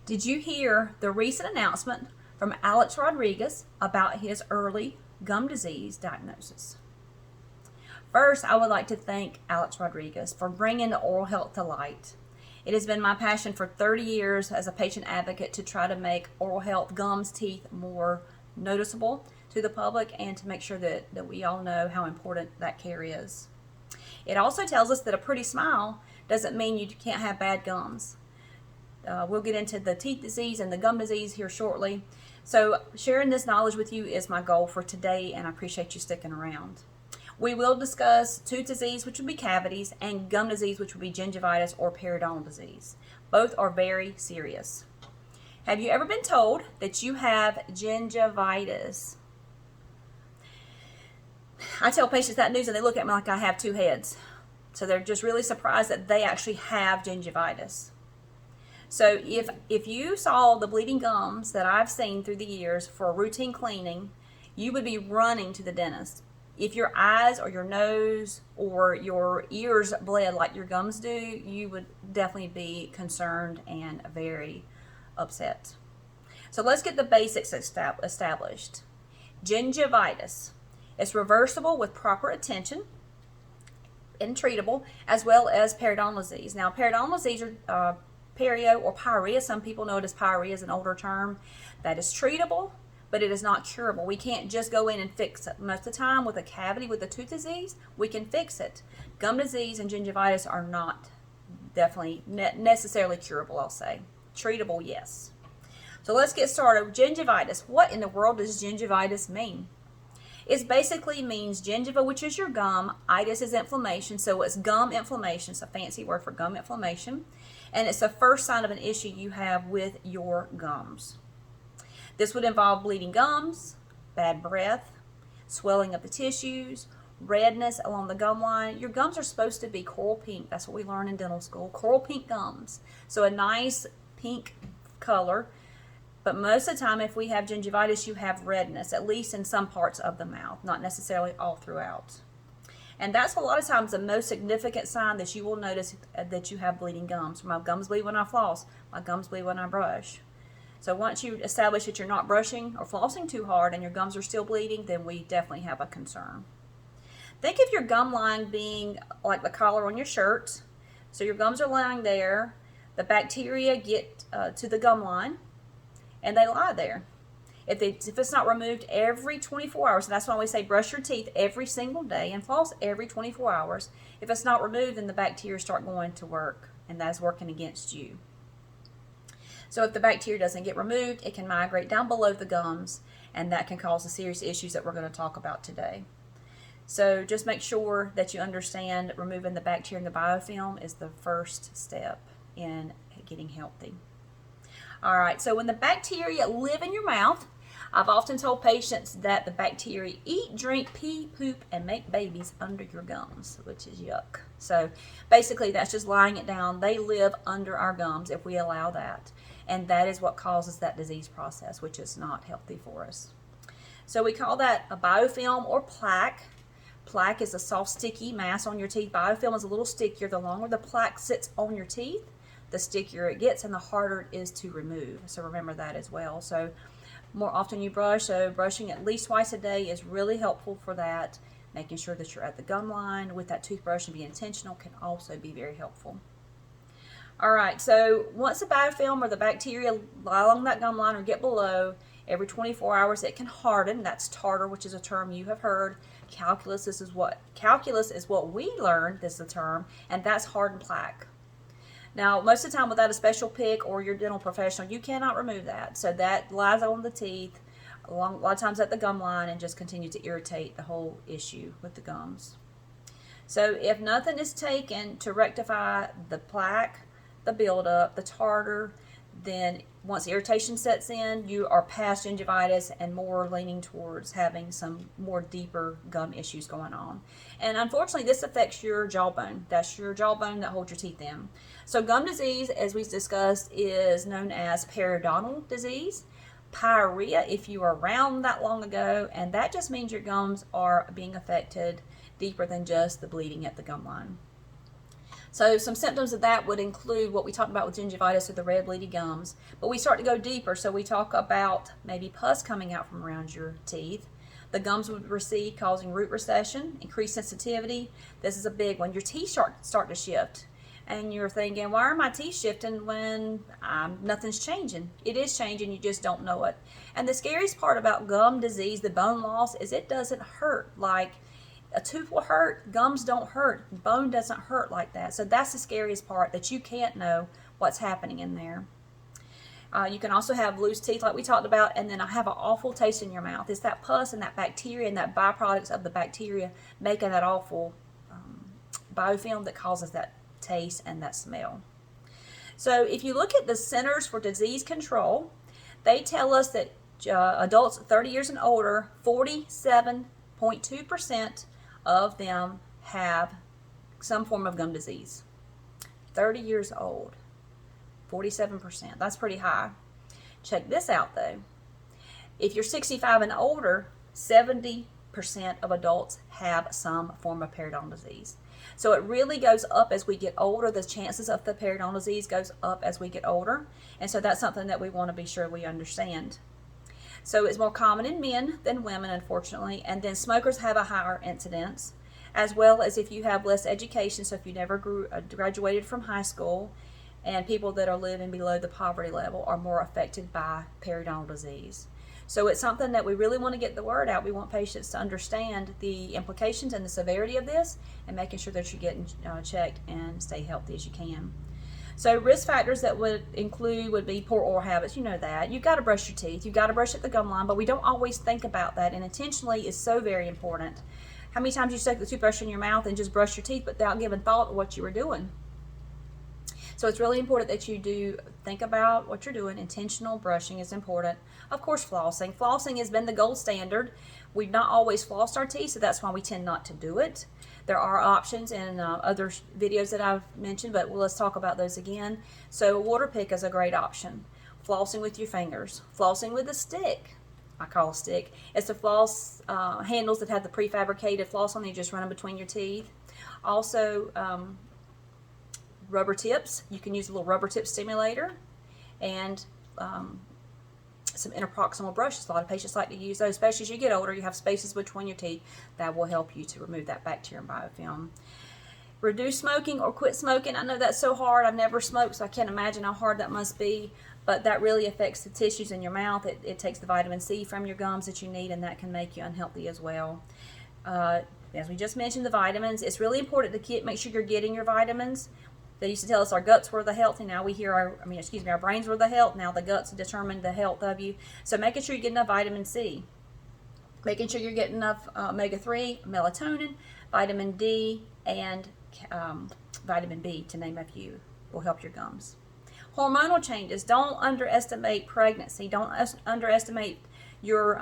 Did you hear the recent announcement from Alex Rodriguez about his early gum disease diagnosis? First, I would like to thank Alex Rodriguez for bringing the oral health to light. It has been my passion for 30 years as a patient advocate to try to make oral health, gums, teeth more noticeable to the public and to make sure that we all know how important that care is. It also tells us that a pretty smile doesn't mean you can't have bad gums. We'll get into the teeth disease and the gum disease here shortly. So sharing this knowledge with you is my goal for today, and I appreciate you sticking around. We will discuss tooth disease, which would be cavities, and gum disease, which would be gingivitis or periodontal disease. Both are very serious. Have you ever been told that you have gingivitis? I tell patients that news and they look at me like I have two heads. So they're just really surprised that they actually have gingivitis. So if you saw the bleeding gums that I've seen through the years for routine cleaning, you would be running to the dentist. If your eyes or your nose or your ears bled like your gums do, you would definitely be concerned and very upset. So let's get the basics established. Gingivitis is reversible with proper attention and treatable, as well as periodontal disease. Now, periodontal disease are perio or pyorrhea. Some people know it as pyorrhea as an older term. That is treatable, but it is not curable. We can't just go in and fix it. Most of the time with a cavity with a tooth disease, we can fix it. Gum disease and gingivitis are not definitely necessarily curable, I'll say. Treatable, yes. So let's get started. Gingivitis. What in the world does gingivitis mean? It basically means gingiva, which is your gum. Itis is inflammation, so it's gum inflammation. It's a fancy word for gum inflammation. And it's the first sign of an issue you have with your gums. This would involve bleeding gums, bad breath, swelling of the tissues, redness along the gum line. Your gums are supposed to be coral pink. That's what we learn in dental school, coral pink gums. So a nice pink color. But most of the time, if we have gingivitis, you have redness, at least in some parts of the mouth, not necessarily all throughout. And that's a lot of times the most significant sign that you will notice that you have bleeding gums. My gums bleed when I floss. My gums bleed when I brush. So once you establish that you're not brushing or flossing too hard and your gums are still bleeding, then we definitely have a concern. Think of your gum line being like the collar on your shirt. So your gums are lying there. The bacteria get to the gum line, and they lie there. If it's not removed every 24 hours, and that's why we say brush your teeth every single day and floss every 24 hours. If it's not removed, then the bacteria start going to work, and that's working against you. So if the bacteria doesn't get removed, it can migrate down below the gums, and that can cause the serious issues that we're going to talk about today. So just make sure that you understand removing the bacteria and the biofilm is the first step in getting healthy. All right, so when the bacteria live in your mouth, I've often told patients that the bacteria eat, drink, pee, poop, and make babies under your gums, which is yuck. So basically that's just lying it down. They live under our gums if we allow that. And that is what causes that disease process, which is not healthy for us. So we call that a biofilm or plaque. Plaque is a soft, sticky mass on your teeth. Biofilm is a little stickier. The longer the plaque sits on your teeth, the stickier it gets and the harder it is to remove. So remember that as well. So more often you brush, so brushing at least twice a day is really helpful for that. Making sure that you're at the gum line with that toothbrush and be intentional can also be very helpful. All right, so once the biofilm or the bacteria lie along that gum line or get below, every 24 hours it can harden. That's tartar, which is a term you have heard. Calculus is what we learned, this is the term, and that's hardened plaque. Now, most of the time without a special pick or your dental professional, you cannot remove that. So that lies on the teeth, a lot of times at the gum line, and just continue to irritate the whole issue with the gums. So if nothing is taken to rectify the plaque, the buildup, the tartar, then once irritation sets in, you are past gingivitis and more leaning towards having some more deeper gum issues going on. And unfortunately, this affects your jawbone. That's your jawbone that holds your teeth in. So gum disease, as we discussed, is known as periodontal disease. Pyorrhea, if you were around that long ago, and that just means your gums are being affected deeper than just the bleeding at the gum line. So some symptoms of that would include what we talked about with gingivitis or the red bleedy gums. But we start to go deeper, so we talk about maybe pus coming out from around your teeth. The gums would recede, causing root recession, increased sensitivity. This is a big one. Your teeth start to shift. And you're thinking, why are my teeth shifting when nothing's changing? It is changing, you just don't know it. And the scariest part about gum disease, the bone loss, is it doesn't hurt. Like a tooth will hurt, gums don't hurt, bone doesn't hurt like that. So that's the scariest part, that you can't know what's happening in there. You can also have loose teeth like we talked about, and then have an awful taste in your mouth. It's that pus and that bacteria and that byproducts of the bacteria making that awful biofilm that causes that taste and that smell. So if you look at the Centers for Disease Control, they tell us that adults 30 years and older, 47.2% of them have some form of gum disease. 30 years old, 47%. That's pretty high. Check this out though. If you're 65 and older, 70% of adults have some form of periodontal disease. So it really goes up as we get older. The chances of the periodontal disease goes up as we get older. And so that's something that we want to be sure we understand. So it's more common in men than women, unfortunately. And then smokers have a higher incidence, as well as if you have less education. So if you never graduated from high school, and people that are living below the poverty level are more affected by periodontal disease. So it's something that we really want to get the word out. We want patients to understand the implications and the severity of this, and making sure that you're getting checked and stay healthy as you can. So risk factors that would be poor oral habits. You know that. You've got to brush your teeth. You've got to brush at the gum line, but we don't always think about that, and intentionally is so very important. How many times you stuck the toothbrush in your mouth and just brush your teeth without giving thought of what you were doing? So it's really important that you do think about what you're doing. Intentional brushing is important. Of course, flossing. Flossing has been the gold standard. We've not always flossed our teeth, so that's why we tend not to do it. There are options in other videos that I've mentioned, but let's talk about those again. So a water pick is a great option. Flossing with your fingers. Flossing with a stick. I call a stick. It's the floss handles that have the prefabricated floss on. You just run them between your teeth. Also, rubber tips. You can use a little rubber tip stimulator, and some interproximal brushes. A lot of patients like to use those, especially as you get older. You have spaces between your teeth. That will help you to remove that bacteria and biofilm. Reduce smoking or quit smoking. I know that's so hard. I've never smoked, so I can't imagine how hard that must be, but that really affects the tissues in your mouth. It takes the vitamin C from your gums that you need, and that can make you unhealthy as well. As we just mentioned, the vitamins. It's really important to make sure you're getting your vitamins. They used to tell us our guts were the health, and now we hear our brains were the health. Now the guts determine the health of you. So making sure you get enough vitamin C, making sure you're getting enough omega-3, melatonin, vitamin D, and vitamin B, to name a few, will help your gums. Hormonal changes. Don't underestimate pregnancy. Don't underestimate your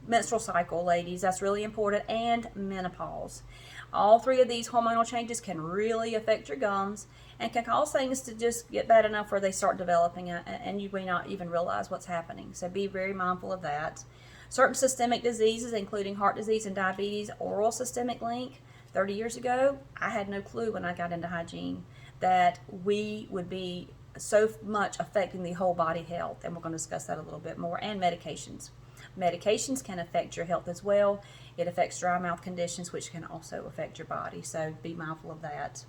menstrual cycle, ladies. That's really important. And menopause. All three of these hormonal changes can really affect your gums and can cause things to just get bad enough where they start developing it, and you may not even realize what's happening. So be very mindful of that. Certain systemic diseases, including heart disease and diabetes, oral systemic link. 30 years ago, I had no clue when I got into hygiene that we would be so much affecting the whole body health, and we're going to discuss that a little bit more. And medications. Medications can affect your health as well. It affects dry mouth conditions, which can also affect your body, so be mindful of that.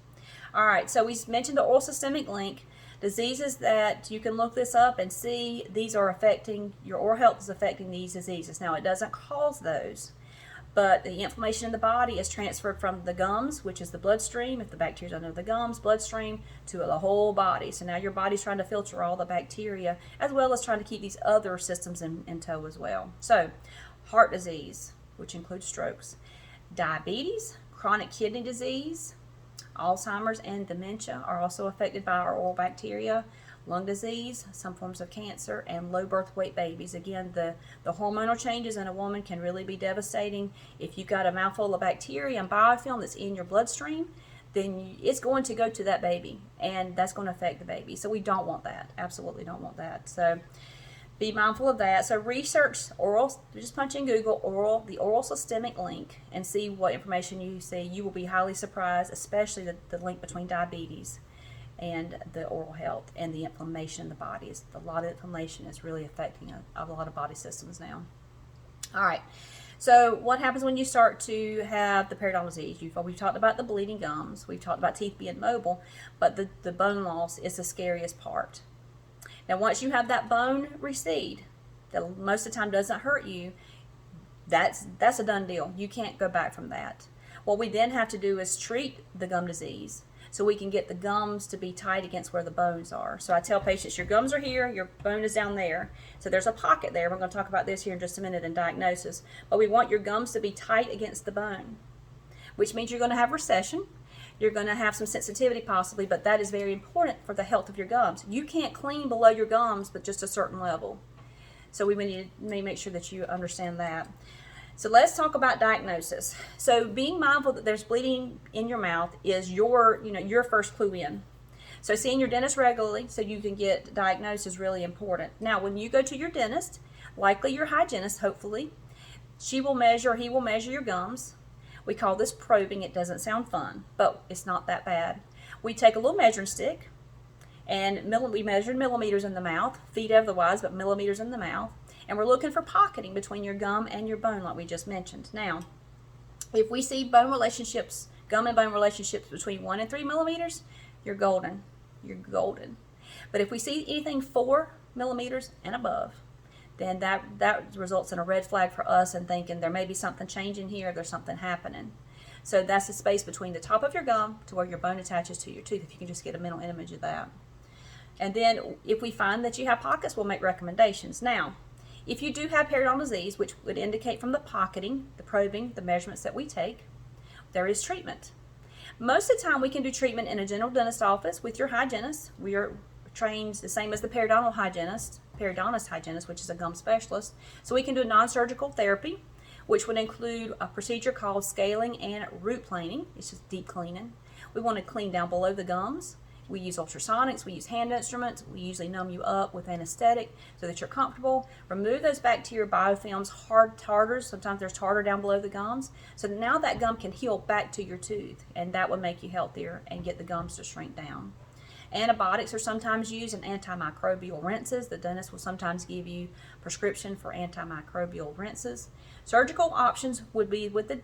All right, so we mentioned the oral systemic link. Diseases that you can look this up and see, these are affecting, your oral health is affecting these diseases. Now, it doesn't cause those, but the inflammation in the body is transferred from the gums, which is the bloodstream, if the bacteria is under the gums, bloodstream, to the whole body. So now your body's trying to filter all the bacteria, as well as trying to keep these other systems in tow as well. So, heart disease, which includes strokes, diabetes, chronic kidney disease, Alzheimer's, and dementia are also affected by our oral bacteria. Lung disease, some forms of cancer, and low birth weight babies. Again, the hormonal changes in a woman can really be devastating. If you've got a mouthful of bacteria and biofilm that's in your bloodstream, then it's going to go to that baby, and that's going to affect the baby. So we don't want that. Absolutely don't want that. So Be mindful of that. So research oral, just punch in Google the oral systemic link and see what information you see. You will be highly surprised, especially the link between diabetes and the oral health and the inflammation in the body. A lot of inflammation is really affecting a lot of body systems now. All right. So what happens when you start to have the periodontal disease? We've talked about the bleeding gums. We've talked about teeth being mobile, but the bone loss is the scariest part. Now, once you have that bone recede, that most of the time doesn't hurt you, that's a done deal. You can't go back from that. What we then have to do is treat the gum disease so we can get the gums to be tight against where the bones are. So I tell patients, your gums are here, your bone is down there. So there's a pocket there. We're going to talk about this here in just a minute in diagnosis. But we want your gums to be tight against the bone, which means you're going to have recession. You're going to have some sensitivity possibly, but that is very important for the health of your gums. You can't clean below your gums but just a certain level. So we need to make sure that you understand that. So let's talk about diagnosis. So being mindful that there's bleeding in your mouth is your first clue in. So seeing your dentist regularly so you can get diagnosed is really important. Now, when you go to your dentist, likely your hygienist, hopefully, he will measure your gums. We call this probing. It doesn't sound fun, but it's not that bad. We take a little measuring stick, and we measure millimeters in the mouth, feet otherwise, but millimeters in the mouth. And we're looking for pocketing between your gum and your bone like we just mentioned. Now, if we see gum and bone relationships between 1 and 3 millimeters, you're golden. You're golden. But if we see anything 4 millimeters and above, then that results in a red flag for us and thinking there may be something changing here, there's something happening. So that's the space between the top of your gum to where your bone attaches to your tooth, if you can just get a mental image of that. And then if we find that you have pockets, we'll make recommendations. Now, if you do have periodontal disease, which would indicate from the pocketing, the probing, the measurements that we take, there is treatment. Most of the time we can do treatment in a general dentist office with your hygienist. We are trained the same as the periodontist hygienist, which is a gum specialist. So we can do a non-surgical therapy, which would include a procedure called scaling and root planing. It's just deep cleaning. We want to clean down below the gums. We use ultrasonics, we use hand instruments, we usually numb you up with anesthetic so that you're comfortable. Remove those bacterial biofilms, hard tartars, sometimes there's tartar down below the gums. So now that gum can heal back to your tooth, and that will make you healthier and get the gums to shrink down. Antibiotics are sometimes used in antimicrobial rinses. The dentist will sometimes give you prescription for antimicrobial rinses. Surgical options would be with the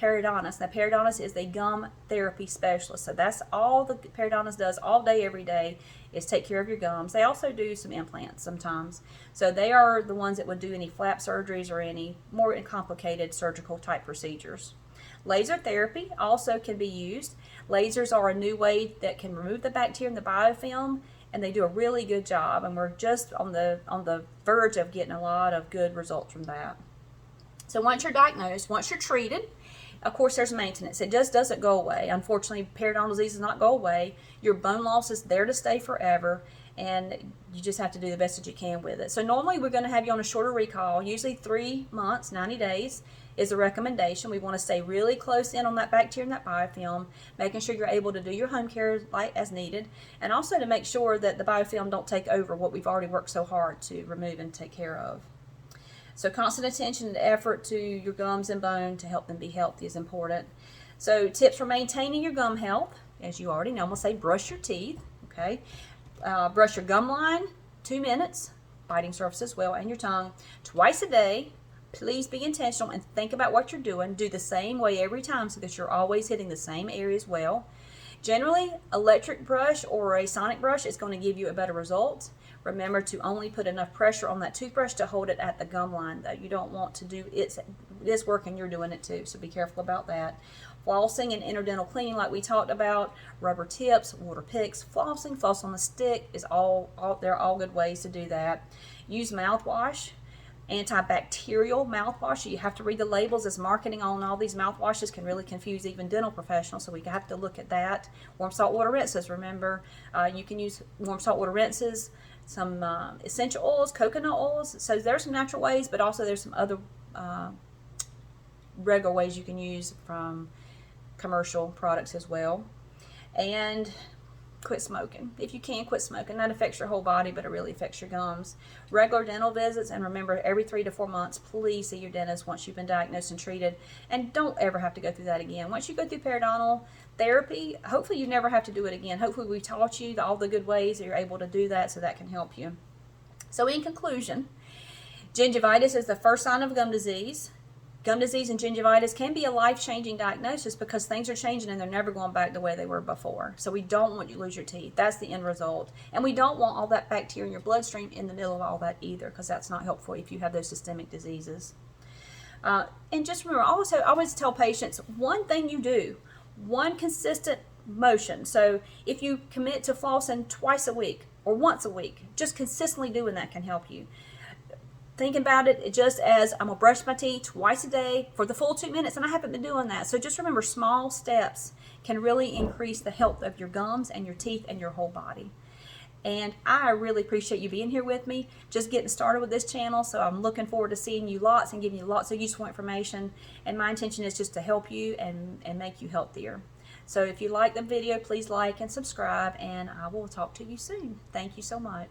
periodontist. The periodontist is the gum therapy specialist. So that's all the periodontist does all day, every day, is take care of your gums. They also do some implants sometimes. So they are the ones that would do any flap surgeries or any more complicated surgical type procedures. Laser therapy also can be used. Lasers are a new way that can remove the bacteria and the biofilm, and they do a really good job, and we're just on the verge of getting a lot of good results from that. So once you're diagnosed, once you're treated, of course there's maintenance. It just doesn't go away. Unfortunately, periodontal disease does not go away. Your bone loss is there to stay forever, and you just have to do the best that you can with it. So normally we're going to have you on a shorter recall, usually 3 months, 90 days is a recommendation. We want to stay really close in on that bacteria and that biofilm, making sure you're able to do your home care as needed, and also to make sure that the biofilm don't take over what we've already worked so hard to remove and take care of. So constant attention and effort to your gums and bone to help them be healthy is important. So tips for maintaining your gum health, as you already know, I'm going to say brush your teeth, okay? Brush your gum line 2 minutes, biting surface as well, and your tongue twice a day. Please be intentional and think about what you're doing. Do the same way every time so that you're always hitting the same areas well. Generally, electric brush or a sonic brush is going to give you a better result. Remember to only put enough pressure on that toothbrush to hold it at the gum line, though. You don't want to do this work and you're doing it too, so be careful about that. Flossing and interdental cleaning like we talked about, rubber tips, water picks, flossing, floss on the stick is they're all good ways to do that. Use mouthwash. Antibacterial mouthwash. You have to read the labels, as marketing on all these mouthwashes can really confuse even dental professionals, so we have to look at that. Warm salt water rinses. Remember, you can use warm salt water rinses, some essential oils, coconut oils. So there's some natural ways, but also there's some other regular ways you can use from commercial products as well. And quit smoking. If you can, quit smoking. That affects your whole body, but it really affects your gums. Regular dental visits, and remember, every 3 to 4 months, please see your dentist once you've been diagnosed and treated. And don't ever have to go through that again. Once you go through periodontal therapy, hopefully you never have to do it again. Hopefully we taught you all the good ways that you're able to do that, so that can help you. So in conclusion, gingivitis is the first sign of gum disease. Gum disease and gingivitis can be a life-changing diagnosis because things are changing and they're never going back the way they were before. So we don't want you to lose your teeth. That's the end result. And we don't want all that bacteria in your bloodstream in the middle of all that either, because that's not helpful if you have those systemic diseases. And just remember, I always tell patients, one thing you do, one consistent motion. So if you commit to flossing twice a week or once a week, just consistently doing that can help you. Think about it just as I'm going to brush my teeth twice a day for the full 2 minutes, and I haven't been doing that. So just remember, small steps can really increase the health of your gums and your teeth and your whole body. And I really appreciate you being here with me, just getting started with this channel. So I'm looking forward to seeing you lots and giving you lots of useful information. And my intention is just to help you and make you healthier. So if you like the video, please like and subscribe, and I will talk to you soon. Thank you so much.